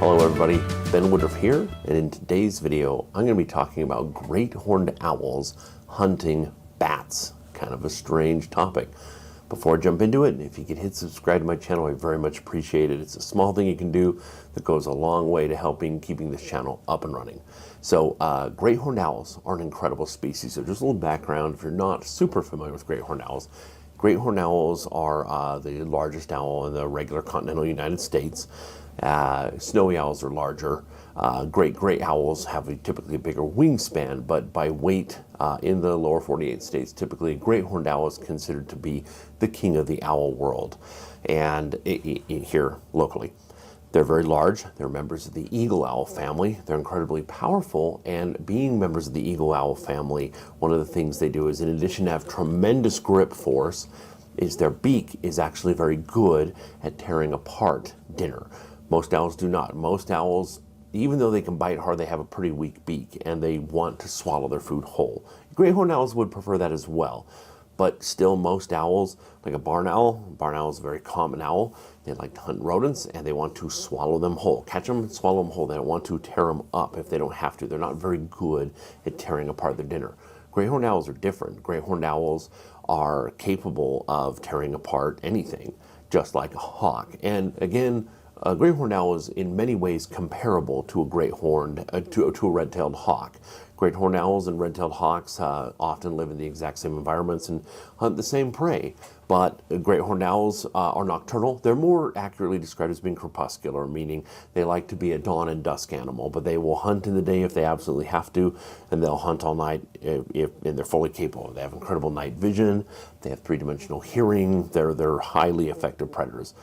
Hello everybody, Ben Woodruff here, and in today's video I'm going to be talking about great horned owls hunting bats. Kind of a strange topic. Before I jump into it, if you could hit subscribe to my channel, I very much appreciate it. It's a small thing you can do that goes a long way to helping keeping this channel up and running. So great horned owls are an incredible species. So just a little background, if you're not super familiar with great horned owls, great horned owls are the largest owl in the regular continental United States. Snowy owls are larger. Great owls have typically a bigger wingspan, but by weight in the lower 48 states, typically a great horned owl is considered to be the king of the owl world, and here locally. They're very large. They're members of the eagle owl family. They're incredibly powerful, and being members of the eagle owl family, one of the things they do is, in addition to have tremendous grip force, is their beak is actually very good at tearing apart dinner. Most owls do not. Most owls, even though they can bite hard, they have a pretty weak beak, and they want to swallow their food whole. Great horned owls would prefer that as well. But still, most owls, like a barn owl is a very common owl. They like to hunt rodents, and they want to swallow them whole. Catch them and swallow them whole. They don't want to tear them up if they don't have to. They're not very good at tearing apart their dinner. Great horned owls are different. Great horned owls are capable of tearing apart anything, just like a hawk. And again, a great horned owl is in many ways comparable to a red-tailed hawk. Great horned owls and red-tailed hawks often live in the exact same environments and hunt the same prey. But great horned owls are nocturnal. They're more accurately described as being crepuscular, meaning they like to be a dawn and dusk animal, but they will hunt in the day if they absolutely have to, and they'll hunt all night and they're fully capable. They have incredible night vision. They have three-dimensional hearing. They're highly effective predators.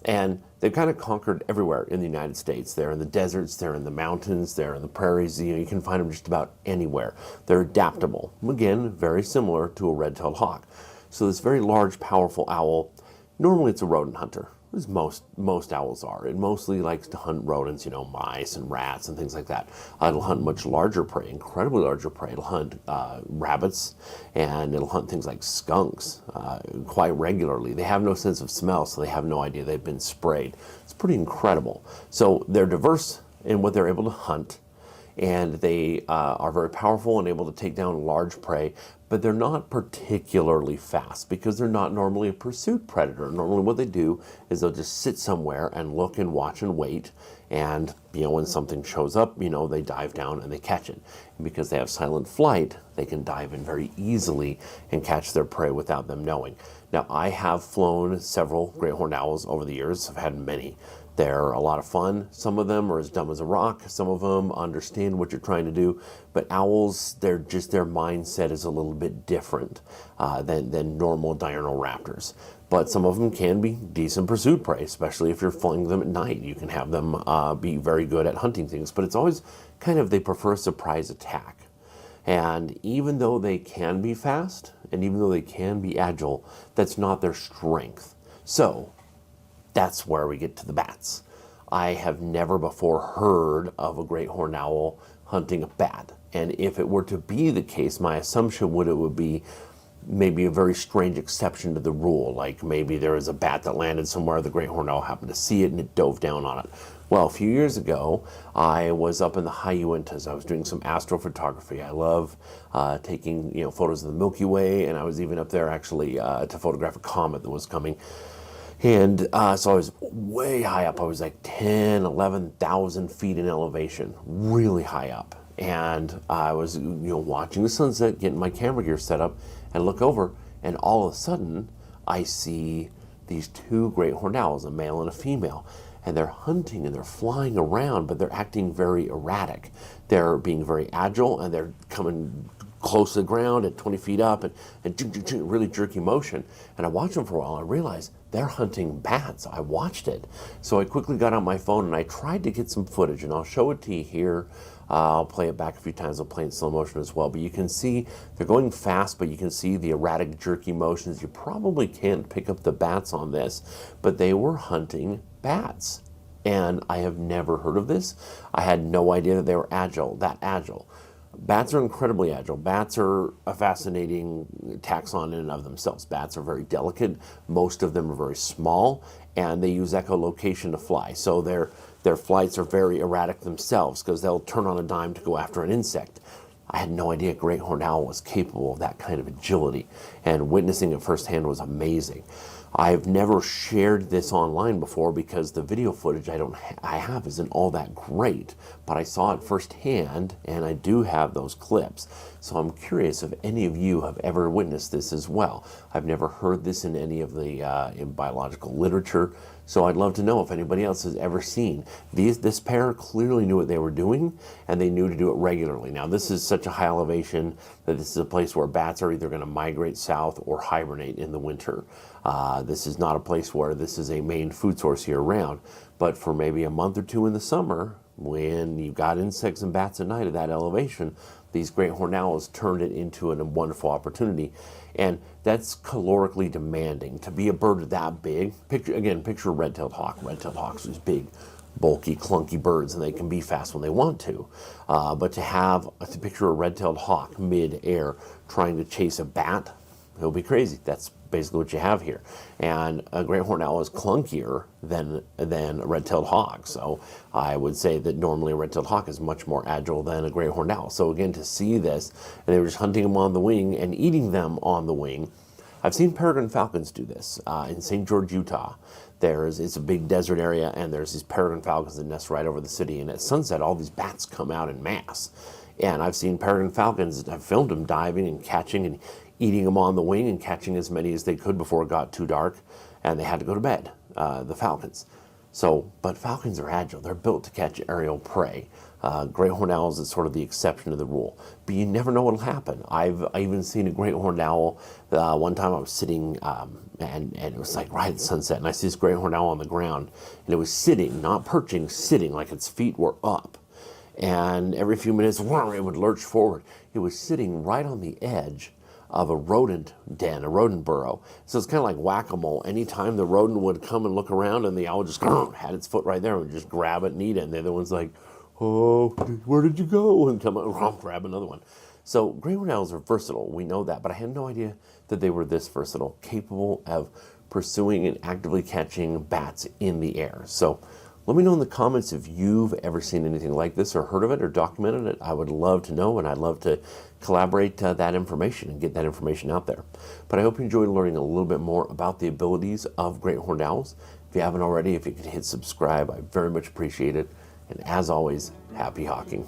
And they've kind of conquered everywhere in the United States. They're in the deserts, they're in the mountains, they're in the prairies. You can find them just about anywhere. They're adaptable. Again, very similar to a red-tailed hawk. So this very large, powerful owl, normally it's a rodent hunter, as most owls are. It mostly likes to hunt rodents, mice and rats and things like that. It'll hunt much larger prey, incredibly larger prey. It'll hunt rabbits, and it'll hunt things like skunks quite regularly. They have no sense of smell, so they have no idea they've been sprayed. It's pretty incredible. So they're diverse in what they're able to hunt, and they are very powerful and able to take down large prey, but they're not particularly fast because they're not normally a pursuit predator. Normally what they do is they'll just sit somewhere and look and watch and wait, and when something shows up, they dive down and they catch it. And because they have silent flight, they can dive in very easily and catch their prey without them knowing. Now, I have flown several great horned owls over the years. I've had many. They're a lot of fun. Some of them are as dumb as a rock. Some of them understand what you're trying to do. But owls, their mindset is a little bit different than normal diurnal raptors. But some of them can be decent pursuit prey, especially if you're flying them at night. You can have them be very good at hunting things. But it's always they prefer a surprise attack. And even though they can be fast, and even though they can be agile, that's not their strength. So that's where we get to the bats. I have never before heard of a great horned owl hunting a bat. And if it were to be the case, my assumption would be maybe a very strange exception to the rule. Like maybe there was a bat that landed somewhere, the great horned owl happened to see it, and it dove down on it. Well, a few years ago, I was up in the high Uintahs. I was doing some astrophotography. I love taking photos of the Milky Way, and I was even up there actually to photograph a comet that was coming. And so I was way high up. I was like 10, 11,000 feet in elevation, really high up. And I was watching the sunset, getting my camera gear set up, and look over, and all of a sudden, I see these two great horned owls, a male and a female. And they're hunting and they're flying around, but they're acting very erratic. They're being very agile, and they're coming close to the ground at 20 feet up and really jerky motion. And I watched them for a while, and I realized they're hunting bats. I watched it. So I quickly got on my phone and I tried to get some footage, and I'll show it to you here. I'll play it back a few times. I'll play it in slow motion as well. But you can see they're going fast, but you can see the erratic jerky motions. You probably can't pick up the bats on this, but they were hunting bats. And I have never heard of this. I had no idea that they were that agile. Bats are incredibly agile. Bats are a fascinating taxon in and of themselves. Bats are very delicate. Most of them are very small, and they use echolocation to fly. So Their flights are very erratic themselves because they'll turn on a dime to go after an insect. I had no idea a great horned owl was capable of that kind of agility, and witnessing it firsthand was amazing. I've never shared this online before because the video footage I have isn't all that great, but I saw it firsthand and I do have those clips. So I'm curious if any of you have ever witnessed this as well. I've never heard this in any of the in biological literature, so I'd love to know if anybody else has ever seen. This pair clearly knew what they were doing, and they knew to do it regularly. Now, this is such a high elevation that this is a place where bats are either going to migrate south or hibernate in the winter. This is not a place where this is a main food source year-round, but for maybe a month or two in the summer, when you've got insects and bats at night at that elevation, these great horned owls turned it into a wonderful opportunity. And that's calorically demanding. To be a bird that big, picture a red-tailed hawk. Red-tailed hawks are these big, bulky, clunky birds, and they can be fast when they want to. But to picture a red-tailed hawk mid-air trying to chase a bat, it'll be crazy. That's basically what you have here. And a great horned owl is clunkier than a red-tailed hawk. So I would say that normally a red-tailed hawk is much more agile than a great horned owl. So again, to see this, and they were just hunting them on the wing and eating them on the wing. I've seen peregrine falcons do this in St. George, Utah. It's a big desert area, and there's these peregrine falcons that nest right over the city. And at sunset, all these bats come out in mass. And I've seen peregrine falcons, I've filmed them diving and catching and eating them on the wing and catching as many as they could before it got too dark, and they had to go to bed, the falcons. But falcons are agile. They're built to catch aerial prey. Great horned owls is sort of the exception to the rule. But you never know what'll happen. I've even seen a great horned owl. One time I was sitting, and it was like right at sunset, and I see this great horned owl on the ground, and it was sitting, not perching, sitting, like its feet were up. And every few minutes, it would lurch forward. It was sitting right on the edge of a rodent den, a rodent burrow. So it's kind of like whack-a-mole. Anytime the rodent would come and look around, and the owl just had its foot right there and would just grab it and eat it. And the other one's like, oh, where did you go? And come out, grab another one. So great horned owls are versatile. We know that, but I had no idea that they were this versatile, capable of pursuing and actively catching bats in the air. So let me know in the comments if you've ever seen anything like this or heard of it or documented it. I would love to know, and I'd love to collaborate that information and get that information out there. But I hope you enjoyed learning a little bit more about the abilities of great horned owls. If you haven't already, if you could hit subscribe, I very much appreciate it. And as always, happy hawking.